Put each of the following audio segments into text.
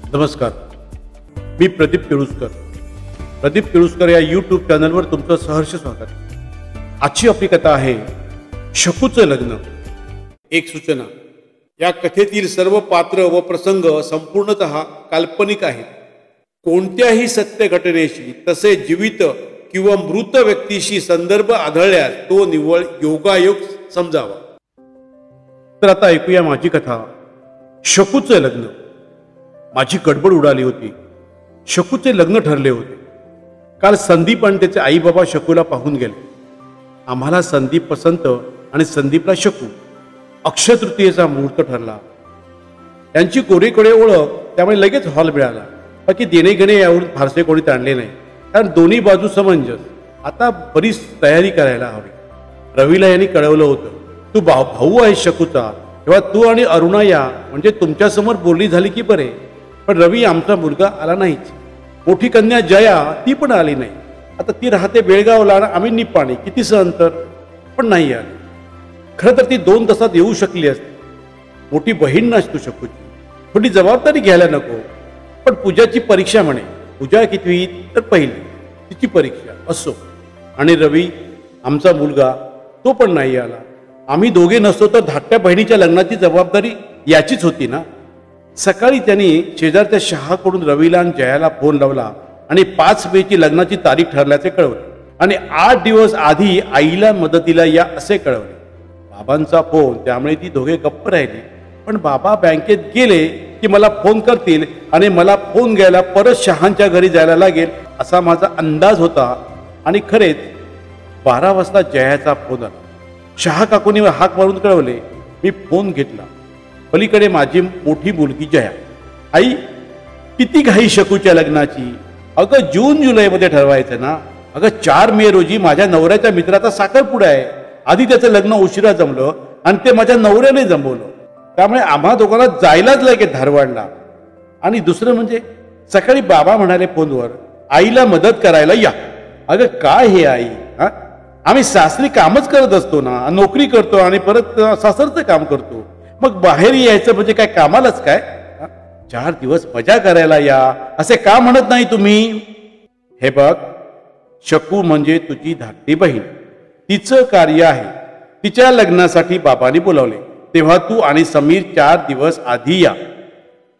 नमस्कार, मी प्रदीप केळुसकर. प्रदीप केळुसकर या यूट्यूब चॅनलवर तुमचं सहर्ष स्वागत. आजची आपली कथा आहे शकूचं लग्न. एक सूचना: या कथेतील सर्व पात्र व प्रसंग संपूर्णतः काल्पनिक आहेत. कोणत्याही सत्य घटनेशी तसे जीवित किंवा मृत व्यक्तीशी संदर्भ आढळल्यास तो निव्वळ योगायोग समजावा. तर आता ऐकूया माझी कथा, शकूचं लग्न. माझी गडबड उडाली होती. शकूचे लग्न ठरले होते. काल संदीप आणि त्याचे आई बाबा शकूला पाहून गेले. आम्हाला संदीप पसंत आणि संदीपला शकू. अक्षय तृतीयेचा मुहूर्त ठरला. त्यांची कोरीकडे ओळख, त्यामुळे लगेच हॉल मिळाला. बाकी देणे घेणे यावरून फारसे कोणी ताणले नाही, कारण दोन्ही बाजू समंजस. आता बरीच तयारी करायला हवी. रवीला यांनी कळवलं होतं, तू भाऊ आहेस शकूचा, तेव्हा तू आणि अरुणा या, म्हणजे तुमच्यासमोर बोलणी झाली की बरे. पण रवी आमचा मुलगा आला नाहीच. मोठी कन्या जया ती पण आली नाही. आता ती राहते बेळगावला आणि आम्ही निपाणी, कितीसं अंतर, पण नाही आली. खरं तर ती 2 तासात येऊ शकली असती. मोठी बहीण नसतो शकूची, थोडी जबाबदारी घ्यायला नको. पण पूजाची परीक्षा म्हणे. पूजा कितवी? तर पहिली. तिची परीक्षा असो. आणि रवी आमचा मुलगा तो पण नाही आला. आम्ही दोघे नसतो तर धाकट्या बहिणीच्या लग्नाची जबाबदारी याचीच होती ना. सकाळी त्यांनी शेजारच्या शहाकडून रवीला आणि जयाला फोन लावला आणि 5 मेची लग्नाची तारीख ठरल्याचे कळवले. आणि 8 दिवस आधी आईला मदतीला या असे कळवले. बाबांचा फोन, त्यामुळे ती दोघे गप्प राहिली. पण बाबा बँकेत गेले की मला फोन करतील आणि मला फोन घ्यायला परत शहांच्या घरी जायला लागेल असा माझा अंदाज होता. आणि खरेच 12 वाजता जयाचा फोन आला. शहा काकूंनी हाक मारून कळवले. मी फोन घेतला. पलीकडे माझी मोठी मुलगी जया. आई, किती घाई शकूच्या लग्नाची. अगं जून जुलैमध्ये ठरवायचं ना. अगं 4 मे रोजी माझ्या नवऱ्याच्या मित्राचा साखरपुडा आहे. आधी त्याचं लग्न उशिरा जमलं आणि ते माझ्या नवऱ्याने जमवलं. त्यामुळे आम्हा दोघांना जायलाच लागेल धारवाडला. आणि दुसरं म्हणजे सकाळी बाबा म्हणाले फोनवर, आईला मदत करायला या. अगं काय हे आई, हा, आम्ही सासरी कामच करत असतो ना, नोकरी करतो आणि परत सासरचं काम करतो. मग बाहेर यायचं म्हणजे काय कामालाच काय? 4 दिवस मजा करायला या असे का म्हणत नाही तुम्ही? हे बघ, शकू म्हणजे तुझी धाकटी बहीण. तिचं कार्य आहे. तिच्या लग्नासाठी बाबांनी बोलावले. तेव्हा तू आणि समीर 4 दिवस आधी या.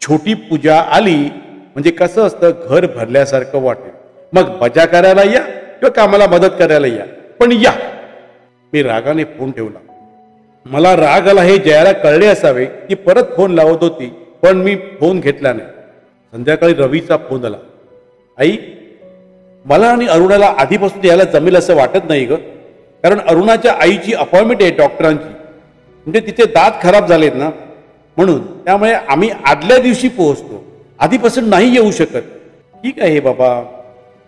छोटी पूजा आली म्हणजे कसं असतं, घर भरल्यासारखं वाटेल. मग मजा करायला या किंवा कामाला मदत करायला या, पण या. मी रागाने फोन ठेवला. मला राग आला हे जयाला कळले असावे. ती परत फोन लावत होती, पण मी फोन घेतला नाही. संध्याकाळी रवीचा फोन आला. आई, मला आणि अरुणाला आधीपासून यायला जमेल असं वाटत नाही ग. कारण अरुणाच्या आईची अपॉइंटमेंट आहे डॉक्टरांची. म्हणजे तिचे दात खराब झालेत ना, म्हणून. त्यामुळे आम्ही आदल्या दिवशी पोहोचतो. आधीपासून नाही येऊ शकत. ठीक आहे बाबा,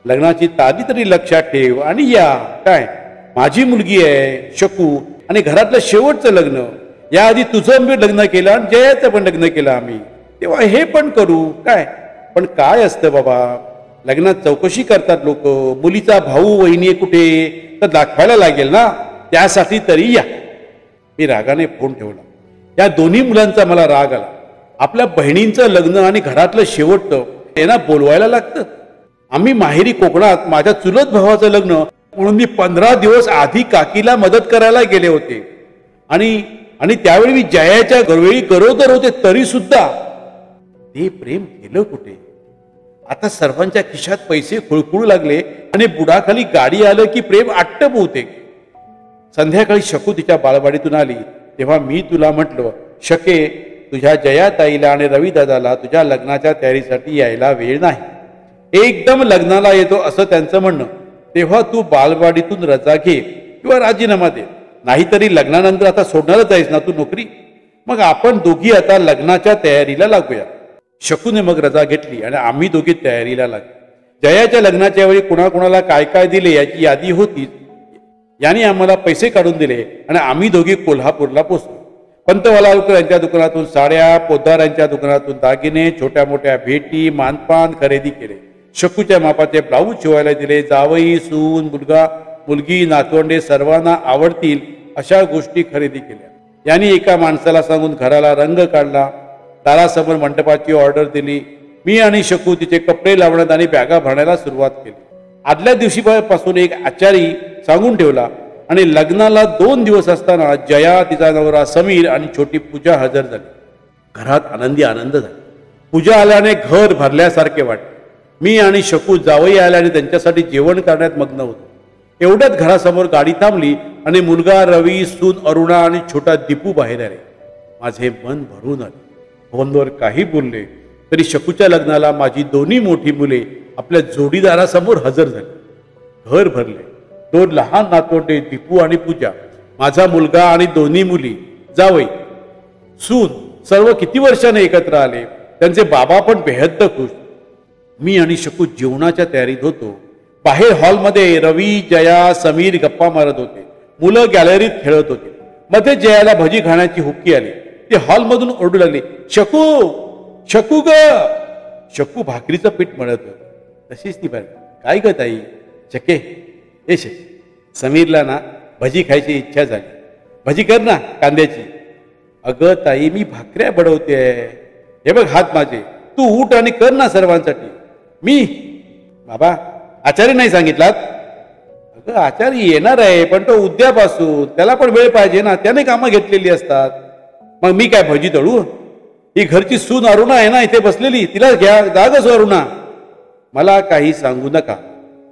लग्नाची तारीख तरी लक्षात ठेव आणि या. काय, माझी मुलगी आहे शकू आणि घरातलं शेवटचं लग्न. याआधी तुझं मी लग्न केलं आणि जयाचं पण लग्न केलं आम्ही, तेव्हा हे पण करू काय. पण काय असतं बाबा, लग्नात चौकशी करतात लोक. मुलीचा भाऊ वहिनी कुठे तर दाखवायला लागेल ना, त्यासाठी तरी या. मी रागाने फोन ठेवला. या दोन्ही मुलांचा मला राग आला. आपल्या बहिणींचं लग्न आणि घरातलं शेवटचं यांना बोलवायला लागतं. आम्ही माहेरी कोकणात माझ्या चुलत भावाचं लग्न म्हणून मी 15 दिवस आधी काकीला मदत करायला गेले होते. आणि त्यावेळी मी जयाच्या घरवेळी गरोदर होते, तरी सुद्धा ते प्रेम केलं कुठे. आता सर्वांच्या खिशात पैसे खुळखुळू लागले आणि बुडाखाली गाडी आलं की प्रेम आटप होते. संध्याकाळी शकू तिच्या बालवाडीतून आली तेव्हा मी तुला म्हटलं, शके, तुझ्या जयाताईला आणि रवी दादाला तुझ्या लग्नाच्या तयारीसाठी यायला वेळ नाही. एकदम लग्नाला येतो असं त्यांचं म्हणणं. तेव्हा तू बालवाडीतून रजा घे किंवा राजीनामा दे. नाहीतरी लग्नानंतर आता सोडणारच आहेस ना तू नोकरी. मग आपण दोघी आता लग्नाच्या तयारीला लागूया. शकूने मग रजा घेतली आणि आम्ही दोघी तयारीला लागलो. जयाच्या लग्नाच्या वेळी कुणाकुणाला काय काय दिले याची यादी होतीच. यांनी आम्हाला पैसे काढून दिले आणि आम्ही दोघी कोल्हापूरला पोहोचलो. पंतवालालकर यांच्या दुकानातून साड्या, पोद्दार यांच्या दुकानातून दागिने, छोट्या मोठ्या भेटी, मानपान खरेदी केले. शकूच्या मापाचे ब्लाऊज शिवायला दिले. जावई, सून, मुलगा, मुलगी, नातवंडे सर्वांना आवडतील अशा गोष्टी खरेदी केल्या. यांनी एका माणसाला सांगून घराला रंग काढला. दारासमोर मंडपाची ऑर्डर दिली. मी आणि शकू तिचे कपडे लावण्यात आणि बॅगा भरण्याला सुरुवात केली. आदल्या दिवशीपासून एक आचारी सांगून ठेवला आणि लग्नाला 2 दिवस असताना जया, तिचा नवरा समीर आणि छोटी पूजा हजर झाली. घरात आनंदी आनंद झाला. पूजा आल्याने घर भरल्यासारखे वाटले. मी आणि शकू जावई आल्याने त्यांच्यासाठी जेवण करण्यात मग्न होतो. एवढ्यात घरासमोर गाडी थांबली आणि मुलगा रवी, सून अरुणा आणि छोटा दीपू बाहेर आले. माझे मन भरून आले. फोनवर काही बोलले तरी शकूच्या लग्नाला माझी दोन्ही मोठी मुले आपल्या जोडीदारासमोर हजर झाली. घर भरले. 2 लहान नातवंडे दीपू आणि पूजा, माझा मुलगा आणि दोन्ही मुली, जावई, सून सर्व किती वर्षाने एकत्र आले. त्यांचे बाबा पण बेहद्द खुश. मी आणि शकू जेवणाच्या तयारीत होतो. बाहेर हॉलमध्ये रवी, जया, समीर गप्पा मारत होते. मुलं गॅलरीत खेळत होते. मध्ये जयाला भजी खाण्याची हुक्की आली. ते हॉलमधून ओरडू लागले, शकू, शकू ग. शकू भाकरीचं पीठ मळत होत. तशीच ती बाहेर, काय ग ताई? शके, हे शके, समीरला ना भजी खायची इच्छा झाली, भजी कर ना कांद्याची. अगं ताई, मी भाकऱ्या बडवते. हे बघ हात माझे, तू उठ आणि कर ना सर्वांसाठी. मी बाबा, आचार्य नाही सांगितलात? अगं आचार्य येणार आहे, पण तो उद्यापासून, त्याला पण वेळ पाहिजे ना, त्याने कामं घेतलेली असतात. मग मी काय भजी तळू? ही घरची सून अरुणा आहे ना इथे बसलेली, तिला घ्या, जागच अरुणा. मला काही सांगू नका.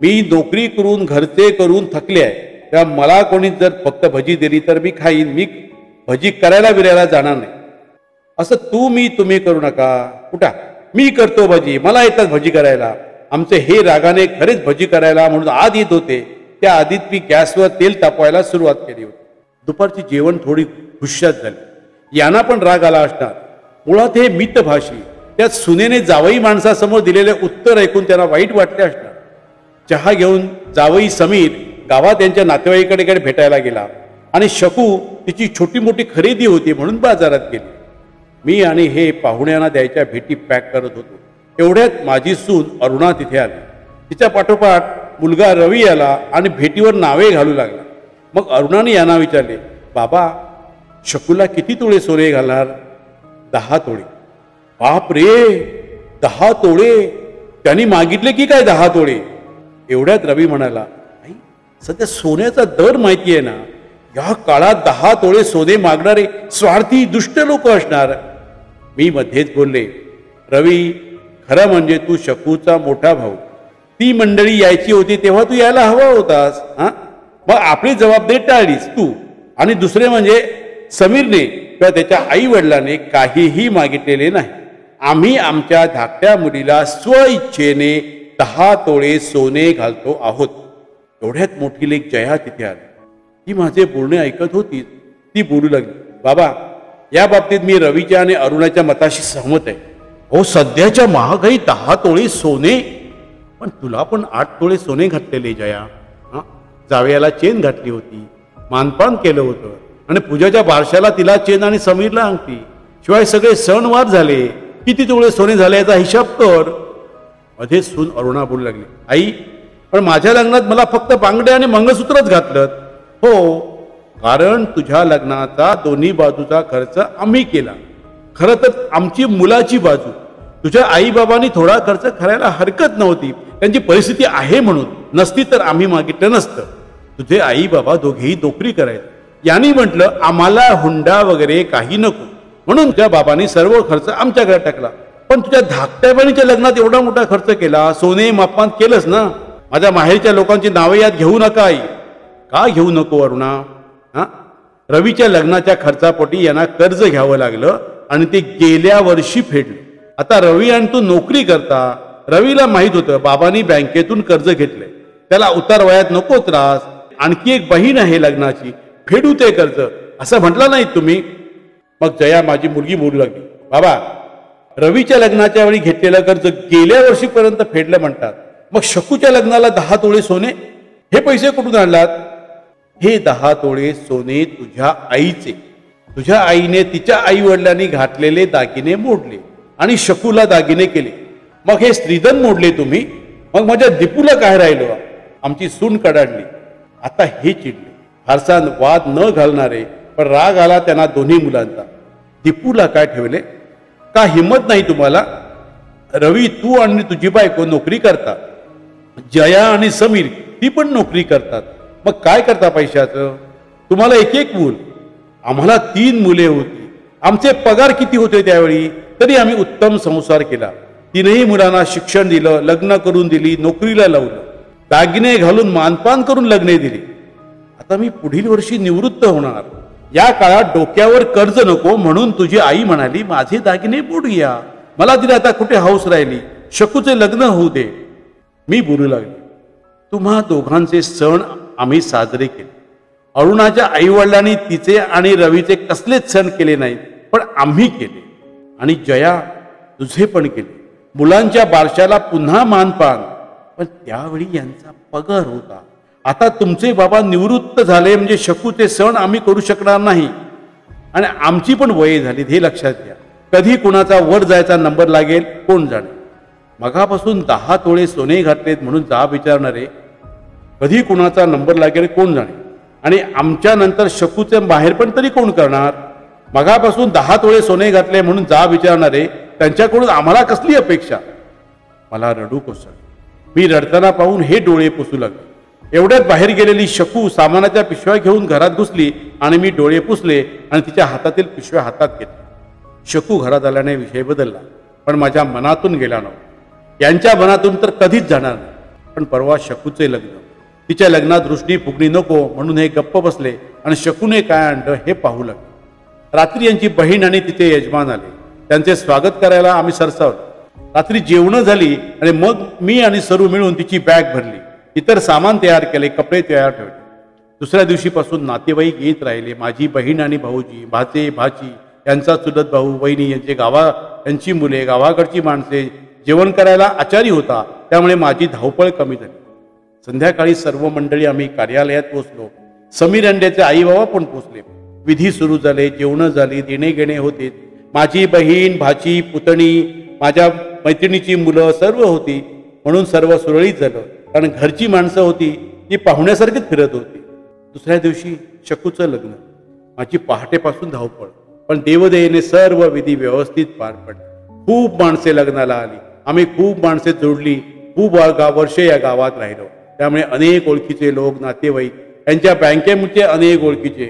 मी नोकरी करून घरचे करून थकले आहे. तेव्हा मला कोणी जर फक्त भजी दिली तर मी खाईन. मी भजी करायला बिरायला जाणार नाही. असं तुम्ही करू नका. उठा, मी करतो भजी, मला येतात भजी करायला. आमचे हे रागाने खरेच भजी करायला म्हणून आत येत होते. त्या आधीत मी गॅसवर तेल तापवायला सुरुवात केली होती. दुपारची जेवण थोडी हुश्यात झाली. यांना पण राग आला असणार. मुळात हे मितभाषी, त्यात सुनेने जावई माणसासमोर दिलेले उत्तर ऐकून त्यांना वाईट वाटले असणार. चहा घेऊन जावई समीर गावात त्यांच्या नातेवाईकांकडे भेटायला गेला आणि शकू तिची छोटी मोठी खरेदी होती म्हणून बाजारात गेली. मी आणि हे पाहुण्यांना द्यायच्या भेटी पॅक करत होतो. एवढ्यात माझी सून अरुणा तिथे आली. तिच्या पाठोपाठ मुलगा रवी आला आणि भेटीवर नावे घालू लागला. मग अरुणाने यांना विचारले, बाबा, शकूला किती तोळे सोने घालणार? 10 तोळे. बाप रे, 10 तोळे? त्यांनी मागितले की काय 10 तोळे? एवढ्यात रवी म्हणाला, आई, सध्या सोन्याचा दर माहिती आहे ना, या काळात 10 तोळे सोने मागणारे स्वार्थी दुष्ट लोक असणार. मी मध्येच बोलले, रवी, खरं म्हणजे तू शकूचा मोठा भाऊ. ती मंडळी यायची होती तेव्हा तू यायला हवा होतास. मग आपली जबाबदारी टाळलीस तू. आणि दुसरे म्हणजे समीरने किंवा त्याच्या आई वडिलांनी काहीही मागितलेले नाही. आम्ही आमच्या धाकट्या मुलीला स्वइच्छेने 10 तोळे सोने घालतो आहोत. एवढ्यात मोठी लेक जया तिथे आली. ती माझे बोलणे ऐकत होती. ती बोलू लागली, बाबा, या बाबतीत मी रवीच्या आणि अरुणाच्या मताशी सहमत आहे. हो, सध्याच्या महागाई 10 तोळे सोने? पण तुला पण 8 तोळे सोने घातलेले जया. जावयाला चेन घातली होती, मानपान केलं होतं, आणि पूजाच्या बारशाला तिला चेन आणि समीरला अंगठी. शिवाय सगळे सणवार झाले. किती तोळे सोने झाले याचा हिसाब कर. मध्ये सून अरुणा बोलू लागली, आई, पण माझ्या लग्नात मला फक्त बांगडे आणि मंगळसूत्रच घातलं. हो, कारण तुझ्या लग्नाचा दोन्ही बाजूचा खर्च आम्ही केला. खरं तर आमची मुलाची बाजू. तुझ्या आई बाबांनी थोडा खर्च करायला हरकत नव्हती, त्यांची परिस्थिती आहे म्हणून. नसती तर आम्ही मागितलं नसतं. तुझे आई बाबा दोघेही नोकरी करायचे. यांनी म्हटलं, आम्हाला हुंडा वगैरे काही नको, म्हणून तुझ्या बाबांनी सर्व खर्च आमच्याकडे टाकला. पण तुझ्या धाकट्या बहिणीच्या लग्नात एवढा मोठा खर्च केला, सोने मापमान केलंस ना. माझ्या माहेरच्या लोकांची नावे यात घेऊ नका आई. का घेऊ नको अरुणा? रवीच्या लग्नाच्या खर्चापोटी यांना कर्ज घ्यावं लागलं आणि ते गेल्या वर्षी फेडलं. आता रवी आणि तू नोकरी करता. रवीला माहित होतं बाबांनी बँकेतून कर्ज घेतलंय, त्याला उतार वयात नको त्रास. आणखी एक बहीण आहे लग्नाची, फेडू ते कर्ज असं म्हटलं नाही तुम्ही. मग जया माझी मुलगी बोलू लागली, बाबा, रवीच्या लग्नाच्या वेळी घेतलेलं कर्ज गेल्या वर्षीपर्यंत फेडलं म्हणतात. मग शकूच्या लग्नाला 10 तोळे सोने, हे पैसे कुठून आणलात? हे 10 तोळे सोने तुझ्या आईचे. तुझ्या आईने तिच्या आई वडिलांनी घातलेले दागिने मोडले आणि शकूला दागिने केले. मग हे स्त्रीधन मोडले तुम्ही. मग माझ्या दीपूला काय राहिलं? आमची सून कडाडली. आता हे चिडले. फारसा वाद न घालणारे, पण राग आला त्यांना दोन्ही मुलांचा. दीपूला काय ठेवले? का हिंमत नाही तुम्हाला? रवी, तू आणि तुझी बायको नोकरी करता, जया आणि समीर ती पण नोकरी करतात, मग काय करता पैशाचं? तुम्हाला एक एक मूल, आम्हाला 3 मुले होती, आमचे पगार किती होते त्यावेळी? तरी आम्ही उत्तम संसार केला. 3ही मुलांना शिक्षण दिलं, लग्न करून दिली, नोकरीला लावलं, दागिने घालून मानपान करून लग्ने दिली. आता मी पुढील वर्षी निवृत्त होणार. या काळात डोक्यावर कर्ज नको म्हणून तुझी आई म्हणाली माझे दागिने बुडूया. मला दिले आता कुठे हौस राहिली, शकूचे लग्न होऊ दे. मी बोलू लागले, तुम्हा दोघांचे सण आम्ही साजरे केले. अरुणाच्या आईवडिलांनी तिचे आणि रवीचे कसलेच सण केले नाहीत, पण आम्ही केले. आणि जया, तुझे पण केले. मुलांच्या बारशाला पुन्हा मानपान, पण त्यावेळी यांचा पगार होता. आता तुमचे बाबा निवृत्त झाले म्हणजे शकूचे सण आम्ही करू शकणार नाही. आणि आमची पण वय झाली, हे लक्षात घ्या. कधी कुणाचा वर जायचा नंबर लागेल कोण जाणे. मगापासून 10 तोळे सोने घातलेत म्हणून जाब विचारणारे, कधी कुणाचा नंबर लागेल कोण जाणे. आणि आमच्या नंतर शकूचे बाहेर पण तरी कोण करणार. मगापासून 10 तोळे सोने घातले म्हणून जाब विचारणारे, त्यांच्याकडून आम्हाला कसली अपेक्षा. मला रडू कोसळ. मी रडताना पाहून हे डोळे पुसू लागले. एवढ्यात बाहेर गेलेली शकू सामानाच्या पिशव्या घेऊन घरात घुसली आणि मी डोळे पुसले आणि तिच्या हातातील पिशव्या हातात घेतल्या. शकू घरात आल्याने विषय बदलला, पण माझ्या मनातून गेला नव्हता. यांच्या मनातून तर कधीच जाणार नाही. पण परवा शकूचे लग्न, तिच्या लग्नात दृष्टी फुगणी नको म्हणून हे गप्प बसले आणि शकूने काय आणलं हे पाहू लागले. रात्री यांची बहीण आणि तिचे यजमान आले. त्यांचे स्वागत करायला आम्ही सरसावलो. रात्री जेवणं झाली आणि मग मी आणि सरू मिळून तिची बॅग भरली, इतर सामान तयार केले, कपडे तयार ठेवले. दुसऱ्या दिवशीपासून नातेवाईक येत राहिले. माझी बहीण आणि भाऊजी, भाचे भाची, यांचा चुलत भाऊ, वहिनी, यांची मुले, गावाकडची माणसे. जेवण करायला आचारी होता, त्यामुळे माझी धावपळ कमी झाली. संध्याकाळी सर्व मंडळी आम्ही कार्यालयात पोहोचलो. समीर अंड्याचे आई बाबा पण पोहोचले. विधी सुरू झाले, जेवणं झाली, देणे घेणे होते. माझी बहीण, भाची, पुतणी, माझ्या मैत्रिणीची मुलं सर्व होती म्हणून सर्व सुरळीत झालं. कारण घरची माणसं होती ती पाहुण्यासारखीच फिरत होती. दुसऱ्या दिवशी शकूचं लग्न. माझी पहाटेपासून धावपळ, पण देवदयेने सर्व विधी व्यवस्थित पार पडले. खूप माणसे लग्नाला आली. आम्ही खूप माणसे जोडली. खूप वर्षे या गावात राहिलो. त्यामुळे अनेक ओळखीचे लोक, नातेवाईक, यांच्या बँकेमुळे अनेक ओळखीचे.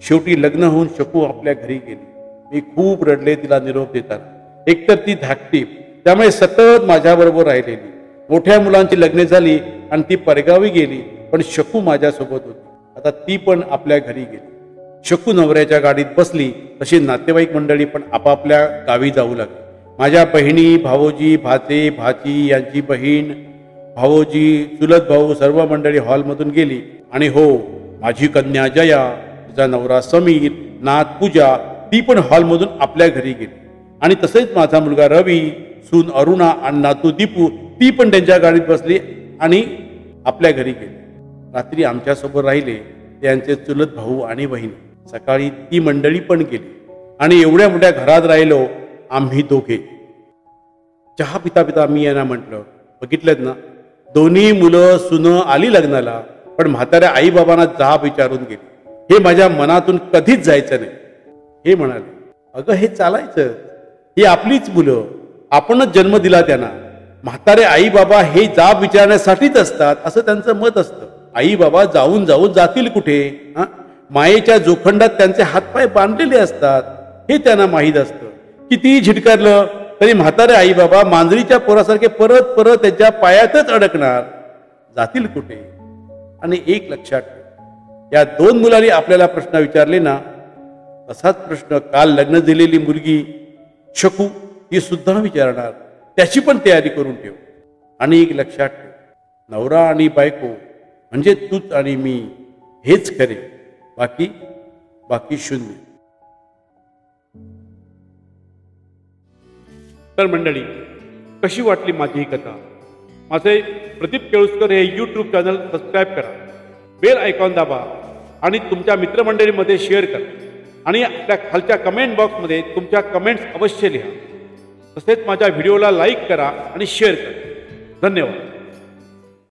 शेवटी लग्न होऊन शकू आपल्या घरी गेली. मी खूप रडले तिला निरोप देताना. एकतर ती धाकटी, त्यामुळे सतत माझ्याबरोबर राहिलेली. मोठ्या मुलांची लग्ने झाली आणि ती परगावी गेली, पण शकू माझ्यासोबत होती. आता ती पण आपल्या घरी गेली. शकू नवऱ्याच्या गाडीत बसली तशी नातेवाईक मंडळी पण आपापल्या गावी जाऊ लागली. माझ्या बहिणी, भावोजी, भाचे, भाची, यांची बहीण, भावोजी, चुलत भाऊ, सर्व मंडळी हॉलमधून गेली. आणि हो, माझी कन्या जया, तिचा नवरा समीर, नात पूजा, ती पण हॉलमधून आपल्या घरी गेली. आणि तसेच माझा मुलगा रवी, सून अरुणा आणि नातू दीपू, ती पण त्यांच्या गाडीत बसली आणि आपल्या घरी गेली. रात्री आमच्यासोबत राहिले त्यांचे चुलत भाऊ आणि बहिणी. सकाळी ती मंडळी पण गेली आणि एवढ्या मोठ्या घरात राहिलो आम्ही दोघे. चहा पिता पिता मी यांना म्हटलं, बघितलं ना, दोन्ही मुलं सुनं आली लग्नाला, पण म्हाताऱ्या आई बाबांना जाब विचारून गेली. हे माझ्या मनातून कधीच जायचं नाही. हे म्हणाले, अगं हे चालायचं, ही आपलीच मुलं, आपणच जन्म दिला त्यांना. म्हातारे आई बाबा हे जाब विचारण्यासाठीच असतात असं त्यांचं मत असतं. आई बाबा जाऊन जाऊन जातील कुठे. मायेच्या जोखंडात त्यांचे हातपाय बांधलेले असतात हे त्यांना माहीत असतं. कितीही झिटकारलं तरी म्हातारे आई बाबा मांजरीच्या पोरासारखे परत परत त्यांच्या पायातच अडकणार, जातील कुठे. आणि एक लक्षात ठेव, या 2 मुलांनी आपल्याला प्रश्न विचारले ना, तसाच प्रश्न काल लग्न दिलेली मुलगी शकू ही सुद्धा विचारणार. त्याची पण तयारी करून ठेव. आणि एक लक्षात ठेव, नवरा आणि बायको म्हणजे तूच आणि मी, हेच खरे, बाकी शून्य. तर मंडळी, कशी वाटली माझी ही कथा? माझे प्रदीप केळुसकर हे यूट्यूब चॅनल सबस्क्राईब करा, बेल आयकॉन दाबा आणि तुमच्या मित्रमंडळीमध्ये शेअर करा. आणि आपल्या खालच्या कमेंट बॉक्समध्ये तुमच्या कमेंट्स अवश्य लिहा. तसेच माझ्या व्हिडिओला लाईक करा आणि शेअर करा. धन्यवाद.